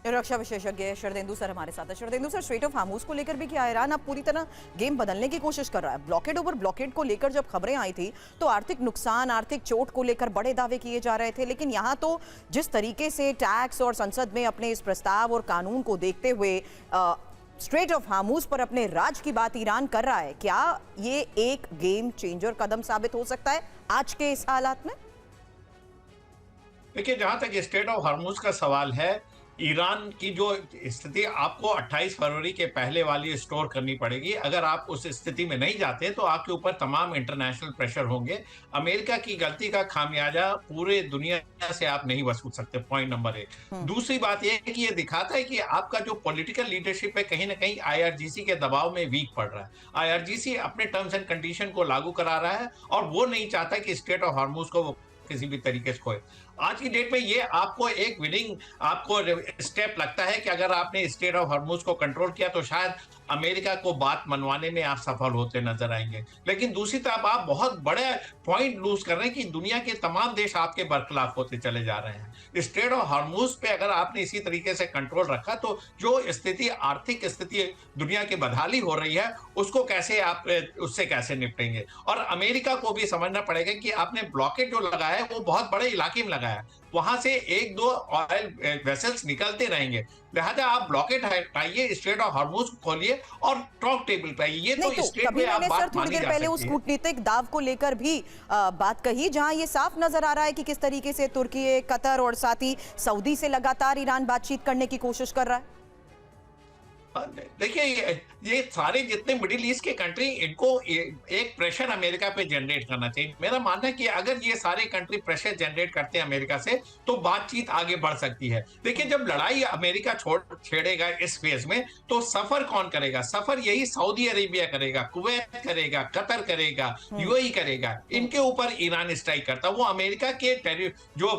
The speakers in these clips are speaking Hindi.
रक्षा विशेषज्ञ शरदेंदु सर हमारे साथ है। Sharadendu sir, straight of Hormuz को लेकर भी क्या ईरान अब पूरी तरह गेम बदलने की कोशिश कर रहा है? ब्लॉकेड ओवर ब्लॉकेड को लेकर जब खबरें आई थी तो आर्थिक नुकसान, आर्थिक चोट को लेकर बड़े दावे किए जा रहे थे, लेकिन यहाँ तो जिस तरीके से टैक्स और संसद में अपने इस प्रस्ताव और कानून को देखते हुए स्ट्रेट ऑफ हार्मूज पर अपने राज की बात ईरान कर रहा है, क्या ये एक गेम चेंजर कदम साबित हो सकता है आज के इस हालात में? देखिए, जहां तक स्टेट ऑफ हॉर्मुज का सवाल है, ईरान की जो स्थिति आपको 28 फरवरी के पहले वाली स्टोर करनी पड़ेगी। अगर आप उस स्थिति में नहीं जाते तो आपके ऊपर तमाम इंटरनेशनल प्रेशर होंगे। अमेरिका की गलती का खामियाजा पूरे दुनिया से आप नहीं वसूल सकते, पॉइंट नंबर 1। दूसरी बात यह है कि ये दिखाता है कि आपका जो पॉलिटिकल लीडरशिप है कहीं ना कहीं आईआरजीसी के दबाव में वीक पड़ रहा है। आईआरजीसी अपने टर्म्स एंड कंडीशन को लागू करा रहा है और वो नहीं चाहता कि स्टेट ऑफ हॉर्मुज को वो किसी भी तरीके से खोए। आज की डेट में ये आपको एक विनिंग आपको स्टेप लगता है कि अगर आपने स्टेट ऑफ हॉर्मुज को कंट्रोल किया तो शायद अमेरिका को बात मनवाने में आप सफल होते नजर आएंगे। लेकिन दूसरी तरफ आप बहुत बड़े पॉइंट लूज कर रहे हैं कि दुनिया के तमाम देश आपके बरखिलाफ होते चले जा रहे हैं। स्टेट ऑफ हॉर्मुज पे अगर आपने इसी तरीके से कंट्रोल रखा तो जो स्थिति, आर्थिक स्थिति दुनिया की बदहाली हो रही है, उसको कैसे आप उससे कैसे निपटेंगे। और अमेरिका को भी समझना पड़ेगा कि आपने ब्लॉकेट जो लगाया है वो बहुत बड़े इलाके में लगाया है, वहां से एक दो ऑयल वेसल्स निकलते रहेंगे, लिहाजा आप ब्लॉकेट हटाइए, स्ट्रेट ऑफ हॉर्मुज खोलिए और टॉक टेबल पे आइए। तो स्टेट में आप बात थोड़ी देर पहले उस कूटनीतिक दाव को लेकर भी बात कही, जहां ये साफ नजर आ रहा है कि किस तरीके से तुर्की, कतर और साथ ही सऊदी से लगातार ईरान बातचीत करने की कोशिश कर रहा है। देखिए, ये सारे जितने मिडिल ईस्ट के कंट्री, इनको एक प्रेशर अमेरिका पे जनरेट करना चाहिए। मेरा मानना है कि अगर ये सारे कंट्री प्रेशर जनरेट करते हैं अमेरिका से तो बातचीत आगे बढ़ सकती है। देखिए, जब लड़ाई अमेरिका छेड़ेगा इस फेज में तो सफर कौन करेगा? सफर यही सऊदी अरेबिया करेगा, कुवैत करेगा, कतर करेगा, यूएई करेगा। इनके ऊपर ईरान स्ट्राइक करता, वो अमेरिका के जो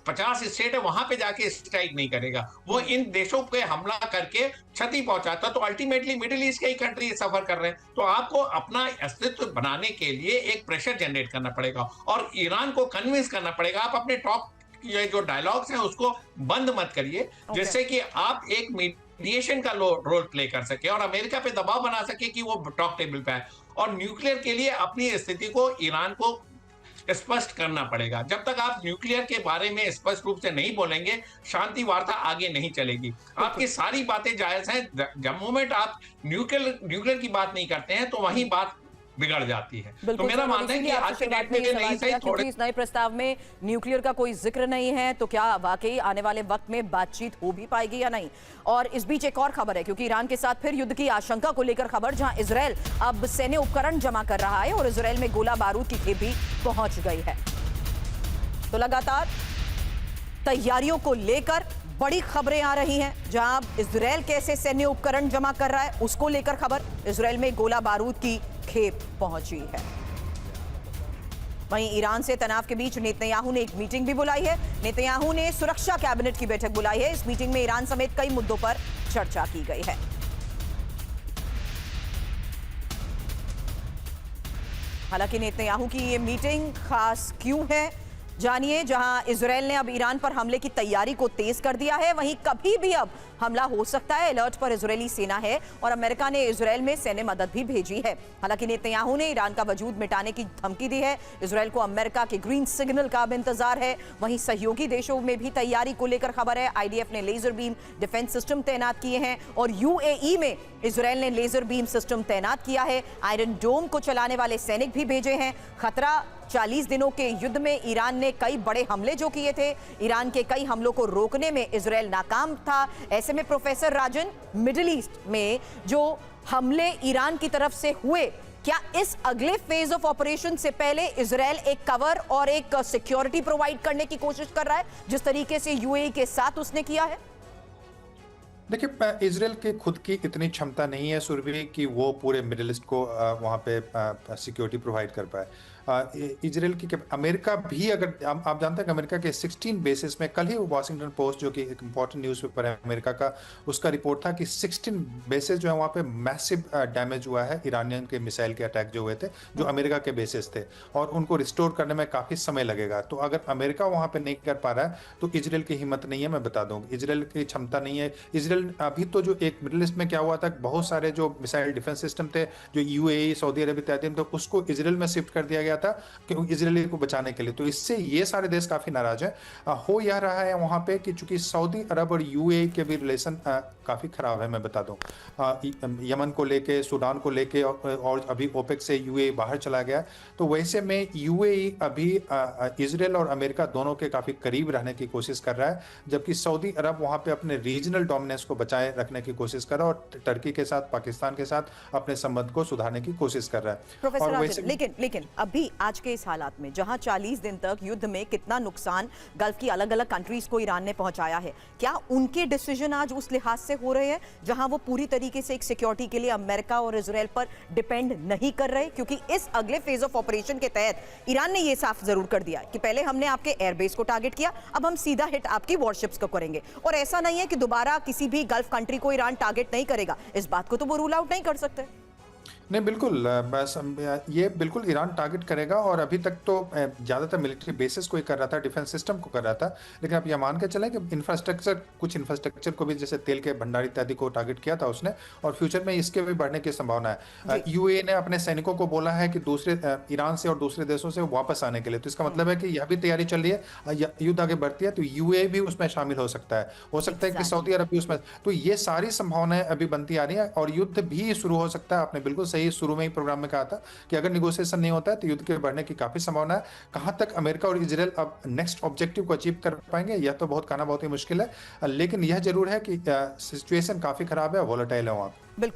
50 स्टेट है वहां पे जाके स्ट्राइक नहीं करेगा, वो इन देशों पे हमला करके क्षति पहुंचाता। तो अल्टीमेटली मिडिल ईस्ट के ही कंट्री सफर कर रहे हैं। तो आपको अपना अस्तित्व बनाने के लिए एक प्रेशर जनरेट करना पड़ेगा और ईरान को कन्विंस करना पड़ेगा। आप अपने टॉप ये जो डायलॉग्स हैं उसको बंद मत करिए, जिससे कि आप एक मीडिएशन का रोल प्ले कर सके और अमेरिका पे दबाव बना सके कि वो टॉक टेबल पे आए। और न्यूक्लियर के लिए अपनी स्थिति को ईरान को स्पष्ट करना पड़ेगा। जब तक आप न्यूक्लियर के बारे में स्पष्ट रूप से नहीं बोलेंगे, शांति वार्ता आगे नहीं चलेगी। आपकी सारी बातें जायज हैं, जब मोमेंट आप न्यूक्लियर की बात नहीं करते हैं तो वहीं बात बिगड़ जाती है। तो मेरा मानना है कि आज के डेट में नहीं सही, थोड़े इस नए प्रस्ताव में न्यूक्लियर का कोई जिक्र नहीं है, तो क्या वाकई आने वाले वक्त में बातचीत हो भी पाएगी या नहीं? और इस बीच एक और खबर है, क्योंकि ईरान के साथ फिर युद्ध की आशंका को लेकर खबर, जहां इजरायल अब सैन्य उपकरण जमा कर रहा है और इजरायल में गोला बारूद की खेप भी पहुंच गई है। तो लगातार तैयारियों को लेकर बड़ी खबरें आ रही हैं, जहां इजरायल कैसे सैन्य उपकरण जमा कर रहा है उसको लेकर खबर, इजरायल में गोला बारूद की खेप पहुंची है। वहीं ईरान से तनाव के बीच नेतन्याहू ने एक मीटिंग भी बुलाई है। नेतन्याहू ने सुरक्षा कैबिनेट की बैठक बुलाई है। इस मीटिंग में ईरान समेत कई मुद्दों पर चर्चा की गई है। हालांकि नेतन्याहू की ये मीटिंग खास क्यों है, जानिए। जहां इजरायल ने अब ईरान पर हमले की तैयारी को तेज कर दिया है, वहीं कभी भी अब हमला हो सकता है, अलर्ट पर इजरायली सेना है और अमेरिका ने इजरायल में सैन्य मदद भी भेजी है। हालांकि नेतन्याहू ने ईरान का वजूद मिटाने की धमकी दी है। इजरायल को अमेरिका के ग्रीन सिग्नल का अब इंतजार है। वहीं सहयोगी देशों में भी तैयारी को लेकर खबर है। आईडीएफ ने लेजर बीम डिफेंस सिस्टम तैनात किए हैं और यूएई में इजरायल ने लेजर बीम सिस्टम तैनात किया है। आयरन डोम को चलाने वाले सैनिक भी भेजे हैं। खतरा 40 दिनों के युद्ध में ईरान ने कई बड़े हमले जो किए थे, ईरान के कई हमलों को रोकने में इजरायल नाकाम था। ऐसे में प्रोफेसर राजन, मिडिल ईस्ट में जो हमले ईरान की तरफ से हुए, क्या इस अगले फेज ऑफ ऑपरेशन से पहले इजरायल एक कवर और एक सिक्योरिटी प्रोवाइड करने की कोशिश कर रहा है, जिस तरीके से यूएई के साथ उसने किया है? देखिए, इजराइल के खुद की इतनी क्षमता नहीं है सुरभि कि वो पूरे मिडिल ईस्ट को वहाँ पे सिक्योरिटी प्रोवाइड कर पाए। इजराइल की अमेरिका भी, अगर आप जानते हैं कि अमेरिका के 16 बेसिस में, कल ही वॉशिंगटन पोस्ट जो कि एक इंपॉर्टेंट न्यूज़पेपर है अमेरिका का, उसका रिपोर्ट था कि 16 बेसिस जो है वहाँ पे मैसिव डैमेज हुआ है ईरानियन के मिसाइल के अटैक जो हुए थे, जो अमेरिका के बेसिस थे, और उनको रिस्टोर करने में काफ़ी समय लगेगा। तो अगर अमेरिका वहाँ पे नहीं कर पा रहा है तो इजराइल की हिम्मत नहीं है, मैं बता दूँ, इजराइल की क्षमता नहीं है। इजराइल अभी तो जो एक मिडिल ईस्ट में क्या हुआ था, बहुत सारे जो मिसाइल डिफेंस सिस्टम थे जो यूएई, सऊदी अरब इत्यादि में, तो उसको इजराइल में शिफ्ट कर दिया गया था कि इजराइली को बचाने के लिए। तो इससे ये सारे देश काफ़ी नाराज हैं। हो यह रहा है वहाँ पे कि चूंकि सऊदी अरब और यूएई के भी रिलेशन काफ़ी खराब है, मैं बता दूँ, यमन को लेके, सूडान को लेके, और अभी ओपेक से यूएई बाहर चला गया। तो वैसे में यूएई अभी इजराइल और अमेरिका दोनों के काफ़ी करीब रहने की कोशिश कर रहा है, जबकि सऊदी अरब वहाँ पे अपने रीजनल डोमिनेंस को बचाए रखने की कोशिश कर रहा है और टर्की के साथ, पाकिस्तान के साथ अपने संबंध को सुधारने की कोशिश कर रहा है। प्रोफेसर और राजन, लेकिन अभी आज के इस हालात में जहां 40 दिन तक युद्ध में कितना नुकसान गल्फ की अलग अलग कंट्रीज को ईरान ने पहुंचाया है, क्या उनके डिसीजन आज उस लिहाज से हो रहे हैं जहां वो पूरी तरीके से एक सिक्योरिटी के लिए अमेरिका और इजराइल पर डिपेंड नहीं कर रहे? क्योंकि इस अगले फेज ऑफ ऑपरेशन के तहत ईरान ने यह साफ जरूर कर दिया कि पहले हमने आपके एयरबेस को टारगेट किया, अब हम सीधा हिट आपकी वॉरशिप्स को करेंगे, और ऐसा नहीं है कि दोबारा किसी भी गल्फ कंट्री को ईरान टारगेट नहीं करेगा। इस बात को तो वो रूल आउट नहीं कर सकते। नहीं, बिल्कुल, बस ये बिल्कुल ईरान टारगेट करेगा, और अभी तक तो ज़्यादातर मिलिट्री बेसिस को ही कर रहा था, डिफेंस सिस्टम को कर रहा था। लेकिन आप ये मान के चलें कि कुछ इंफ्रास्ट्रक्चर को भी, जैसे तेल के भंडार इत्यादि को टारगेट किया था उसने, और फ्यूचर में इसके भी बढ़ने की संभावना है। यूएई ने अपने सैनिकों को बोला है कि दूसरे ईरान से और दूसरे देशों से वापस आने के लिए। तो इसका मतलब है कि यह भी तैयारी चल रही है, युद्ध आगे बढ़ती है तो यूएई भी उसमें शामिल हो सकता है, है कि सऊदी अरब भी उसमें। तो ये सारी संभावनाएं अभी बनती आ रही है, और युद्ध भी शुरू हो सकता है। आपने बिल्कुल सही शुरू में ही प्रोग्राम में कहा था कि अगर निगोशिएशन नहीं होता है तो युद्ध के बढ़ने की काफी संभावना है। कहां तक अमेरिका और इजराइल अब नेक्स्ट ऑब्जेक्टिव को अचीव कर पाएंगे, यह तो कहना बहुत ही मुश्किल है। लेकिन यह जरूर है कि सिचुएशन काफी खराब है, वोलेटाइल है वहां। बिल्कुल।